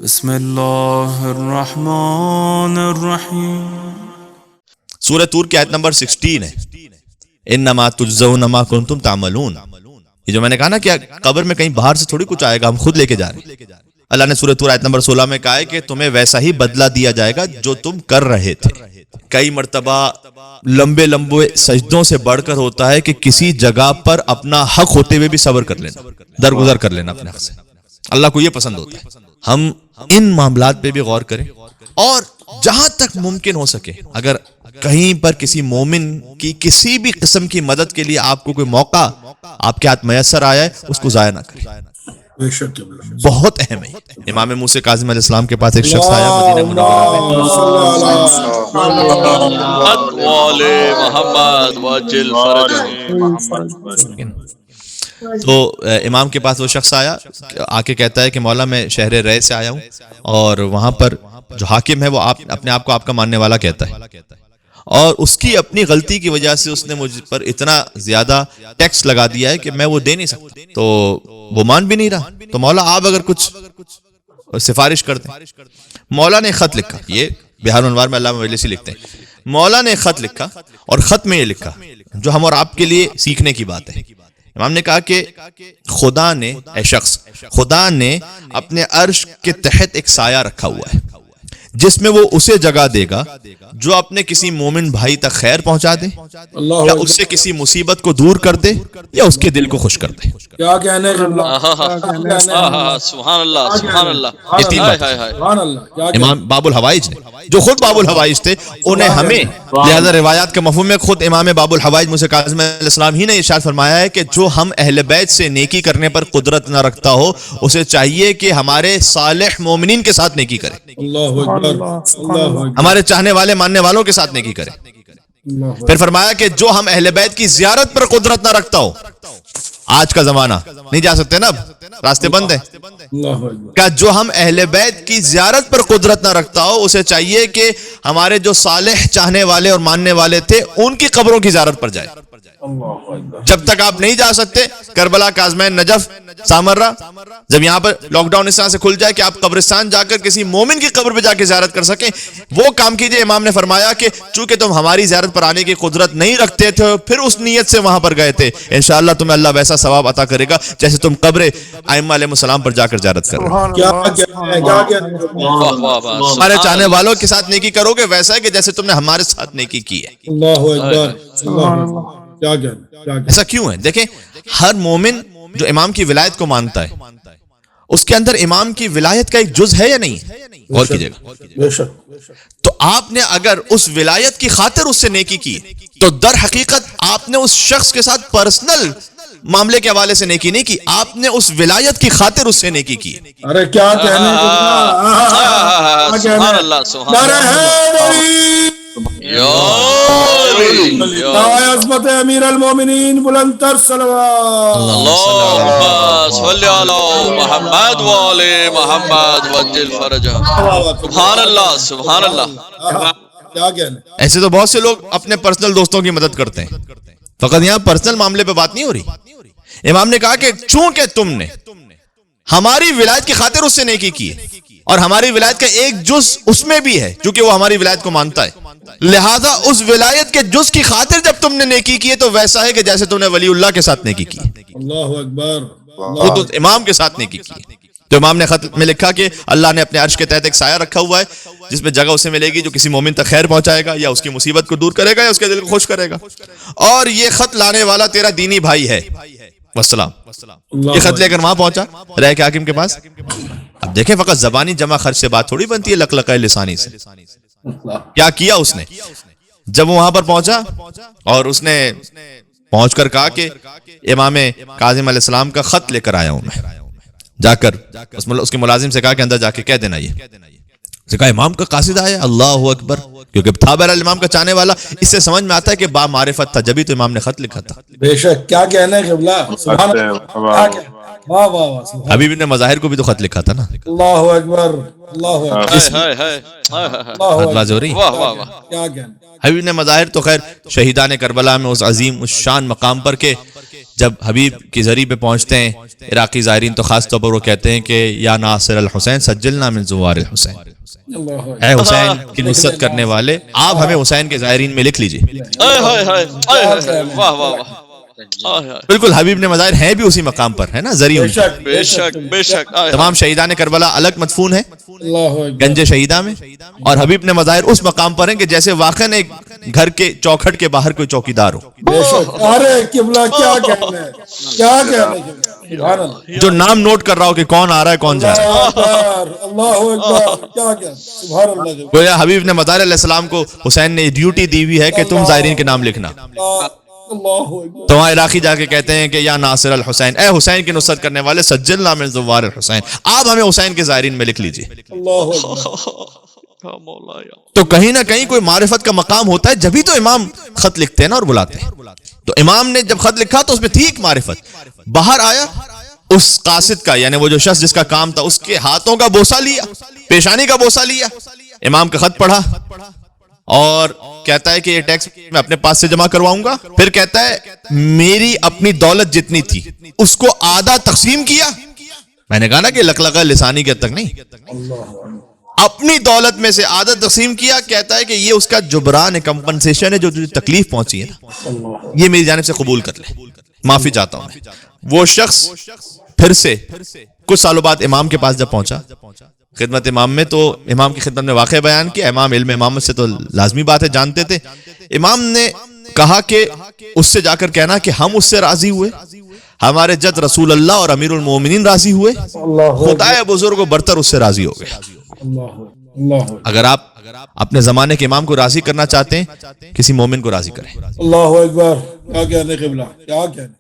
بسم اللہ الرحمن الرحیم۔ سورہ طور کی آیت نمبر 16 ہے، انما تجزون ما کنتم تعملون۔ یہ جو میں نے کہا نا کہ قبر میں کہیں باہر سے تھوڑی کچھ آئے گا، ہم خود لے کے جا رہے ہیں۔ اللہ نے سورہ طور آیت نمبر 16 میں کہا ہے کہ تمہیں ویسا ہی بدلہ دیا جائے گا جو تم کر رہے تھے۔ کئی مرتبہ لمبے سجدوں سے بڑھ کر ہوتا ہے کہ کسی جگہ پر اپنا حق ہوتے ہوئے بھی صبر کر لینا، درگزر کر لینا اپنے حق سے۔ اللہ کو یہ پسند ہوتا ہے۔ ہم ان معاملات پہ بھی غور کریں، اور جہاں تک ممکن ہو سکے اگر کہیں پر کسی مومن کی کسی بھی قسم کی مدد کے لیے آپ کو کوئی موقع آپ کے ہاتھ میسر آیا ہے، اس کو ضائع نہ کریں۔ بہت اہم ہے۔ امام موسیٰ کاظم علیہ السلام کے پاس ایک شخص آیا مدینہ منورہ میں، تو امام کے پاس وہ شخص آیا، آ کے کہتا ہے کہ مولا میں شہر رے سے آیا ہوں، اور وہاں پر جو حاکم ہے وہ اپنے آپ کو آپ کا ماننے والا کہتا ہے، اور اس کی اپنی غلطی کی وجہ سے اس نے مجھ پر اتنا زیادہ ٹیکس لگا دیا ہے کہ میں وہ دے نہیں سکتا، تو وہ مان بھی نہیں رہا۔ تو مولا آپ اگر کچھ سفارش کر دیں۔ مولا نے خط لکھا، یہ بہار انوار میں علامہ مجلسی لکھتے ہیں، مولا نے خط لکھا، اور خط میں یہ لکھا جو ہم اور آپ کے لیے سیکھنے کی بات ہے۔ امام نے کہا کہ خدا نے، اے شخص، خدا نے اپنے عرش کے تحت ایک سایہ رکھا ہوا ہے جس میں وہ اسے جگہ دے گا جو اپنے کسی مومن بھائی تک خیر پہنچا دے، یا اس سے کسی مصیبت کو دور کر دے، یا اس کے دل کو خوش کر دے۔ کیا کہنے سبحان اللہ سبحان اللہ۔ یہ تین باتیں امام باب الحوائج نے، جو خود باب الحوائج تھے، انہیں ہمیں لہذا روایات کے مفہوم میں خود امام باب الحوائج موسیٰ کاظم علیہ السلام ہی نے ارشاد فرمایا ہے کہ جو ہم اہل بیت سے نیکی کرنے پر قدرت نہ رکھتا ہو، اسے چاہیے کہ ہمارے صالح مومنین کے ساتھ نیکی کرے، ہمارے چاہنے والے ماننے والوں کے ساتھ نیکی کرے۔ پھر فرمایا کہ جو ہم اہل بیت کی زیارت پر قدرت نہ رکھتا ہو، آج کا زمانہ نہیں جا سکتے نا، اب راستے بند ہیں، کہ جو ہم اہل بیت کی زیارت پر قدرت نہ رکھتا ہو، اسے چاہیے کہ ہمارے جو صالح چاہنے والے اور ماننے والے تھے ان کی قبروں کی زیارت پر جائے۔ جب تک آپ نہیں جا سکتے کربلا، کاظمین، نجف، سامرہ، جب یہاں پر لاک ڈاؤن اس طرح سے کھل جائے کہ آپ قبرستان جا کر کسی مومن کی قبر پہ جا کے زیارت کر سکیں، وہ کام کیجئے۔ امام نے فرمایا کہ چونکہ تم ہماری زیارت پر آنے کی قدرت نہیں رکھتے تھے، پھر اس نیت سے وہاں پر گئے تھے، انشاءاللہ تمہیں اللہ ویسا ثواب عطا کرے گا جیسے تم قبر ائمہ علیہ السلام پر جا کر زیارت کر رہے ہو۔ ہمارے چاہنے والوں کے ساتھ نیکی کرو گے، ویسا ہے کہ جیسے تم نے ہمارے ساتھ نیکی کی ہے۔ ایسا کیوں ہے؟ دیکھیں، ہر مومن جو امام کی ولایت کو مانتا ہے، اس کے اندر امام کی ولایت کا ایک جز ہے یا نہیں؟ غور کیجئے گا۔ تو آپ نے اگر اس ولایت کی خاطر اس سے نیکی کی، تو در حقیقت آپ نے اس شخص کے ساتھ پرسنل معاملے کے حوالے سے نیکی نہیں کی، آپ نے اس ولایت کی خاطر اس سے نیکی کی۔ ارے کیا کہنے، سبحان اللہ سبحان عظمت امیر المومنین، بلند تر صلوات۔ اللہم صلی علی محمد و آل محمد وجل فرجہ۔ سبحان اللہ سبحان اللہ۔ کیا کہنے، ایسے تو بہت سے لوگ اپنے پرسنل دوستوں کی مدد کرتے ہیں، فقط یہاں پرسنل معاملے پہ بات نہیں ہو رہی۔ امام نے کہا کہ چونکہ تم نے ہماری ولایت کی خاطر اس سے نیکی کی ہے، اور ہماری ولایت کا ایک جز اس میں بھی ہے چونکہ وہ ہماری ولایت کو مانتا ہے، لہذا اس ولایت کے جز کی خاطر جب تم نے نیکی کی ہے تو ویسا ہے کہ جیسے تم نے ولی اللہ کے ساتھ نیکی کی ہے، اللہ اکبر۔ خود امام کے ساتھ نیکی کی ہے۔ تو امام نے خط میں لکھا کہ اللہ نے اپنے عرش کے تحت ایک سایہ رکھا ہوا ہے جس میں جگہ اسے ملے گی جو کسی مومن تک خیر پہنچائے گا، یا اس کی مصیبت کو دور کرے گا، یا اس کے دل کو خوش کرے گا، اور یہ خط لانے والا تیرا دینی بھائی ہے، والسلام۔ یہ خط لے کر وہاں پہنچا رائے کے حاکم کے پاس۔ اب دیکھیں، فقط زبانی جمع خرچ سے بات تھوڑی بنتی ہے، لقلقہ لسانی سے۔ کیا کیا اس نے؟ جب وہ وہاں پر پہنچا اور اس نے پہنچ کر کہا کہ امام کاظم علیہ السلام کا خط لے کر آیا ہوں میں، جا کر اس کے ملازم سے کہا کہ اندر جا کے کہہ دینا۔ یہ کہا امام کا قاصد آیا، اللہ اکبر، کیونکہ تھا بہرحال امام کا چاہنے والا، اس سے سمجھ میں آتا ہے کہ با معرفت تھا، جبھی تو امام نے خط لکھا تھا۔ بے شک، کیا کہنے قبلہ، سبحان اللہ۔ واہ واہ واہ، حبیب ابن مظاہر کو بھی تو خط لکھا تھا نا۔ اللہ اکبر، اللہ اکبر، بات واضح ہو رہی ہے۔ کیا کہنے۔ حبیب ابن مظاہر تو خیر شہیدان کربلا میں اس عظیم اس شان مقام پر کہ جب حبیب کی زری پہ پہنچتے ہیں عراقی زائرین تو خاص طور پر وہ کہتے ہیں کہ یا ناصر الحسین سجلنا من زوار الحسین، اے حسین کی نصرت کرنے والے آپ ہمیں حسین کے زائرین میں لکھ لیجئے۔ واہ واہ واہ، بالکل حبیب نے مظاہر ہیں بھی اسی مقام پر ہے نا، زری ان کے۔ بے شک بے شک، تمام شہیدان کربلا الگ مدفون ہیں گنج شہیدہ میں، اور حبیب نے مظاہر اس مقام پر ہیں کہ جیسے واقعاً ایک گھر کے چوکھٹ کے باہر کوئی چوکیدار ہو۔ بے شک، ارے قبلہ کیا کہنا ہے، کیا کہنا ہے، سبحان اللہ، جو نام نوٹ کر رہا ہو کہ کون آ رہا ہے کون جا رہا ہے۔ اللہ اکبر، کیا کہنا، سبحان اللہ، گویا حبیب نے مظاہر علیہ السلام کو حسین نے ڈیوٹی دی ہوئی ہے کہ تم زائرین کے نام لکھنا۔ اللہ اکبر، تو وہاں عراقی جا کے کہتے ہیں کہ یا ناصر الحسین، اے حسین کی نصرت کرنے والے سجلنا من زوار الحسین، آپ ہمیں حسین کے زائرین میں لکھ لیجئے۔ اللہ اکبر، تو کہیں نہ کہیں کوئی معرفت کا مقام ہوتا ہے، جبھی تو امام خط لکھتے ہیں نا اور بلاتے ہیں۔ تو امام نے جب خط لکھا تو اس میں تھی ایک معرفت، باہر آیا اس قاصد کا، یعنی وہ جو شخص جس کا کام تھا، اس کے ہاتھوں کا بوسہ لیا، پیشانی کا بوسہ لیا، امام کا خط پڑھا اور کہتا ہے کہ یہ ٹیکس میں اپنے پاس سے جمع کرواؤں گا۔ پھر کہتا ہے میری اپنی دولت جتنی تھی اس کو آدھا تقسیم کیا۔ میں نے کہا نا کہ لقلقہ لسانی کے تک نہیں، اپنی دولت میں سے آدھا تقسیم کیا۔ کہتا ہے کہ یہ اس کا جبران ہے، کمپنسیشن ہے، جو تکلیف پہنچی ہے نا، یہ میری جانب سے قبول کر لے، معافی چاہتا ہوں میں۔ وہ شخص پھر سے کچھ سالوں بعد امام کے پاس جب پہنچا خدمت امام میں، تو امام کی خدمت میں واقعہ بیان کیا۔ امام علم امامت سے تو لازمی بات ہے جانتے تھے۔ امام نے کہا کہ اس سے جا کر کہنا کہ ہم اس سے راضی ہوئے، ہمارے جد رسول اللہ اور امیر المومنین راضی ہوئے، خدا بزرگ و برتر اس سے راضی ہو گئے۔ اللہ اگر آپ اپنے زمانے کے امام کو راضی کرنا چاہتے ہیں، کسی مومن کو راضی کریں۔ اللہ اکبر، کیا کہنا قبلہ، کیا کہنا۔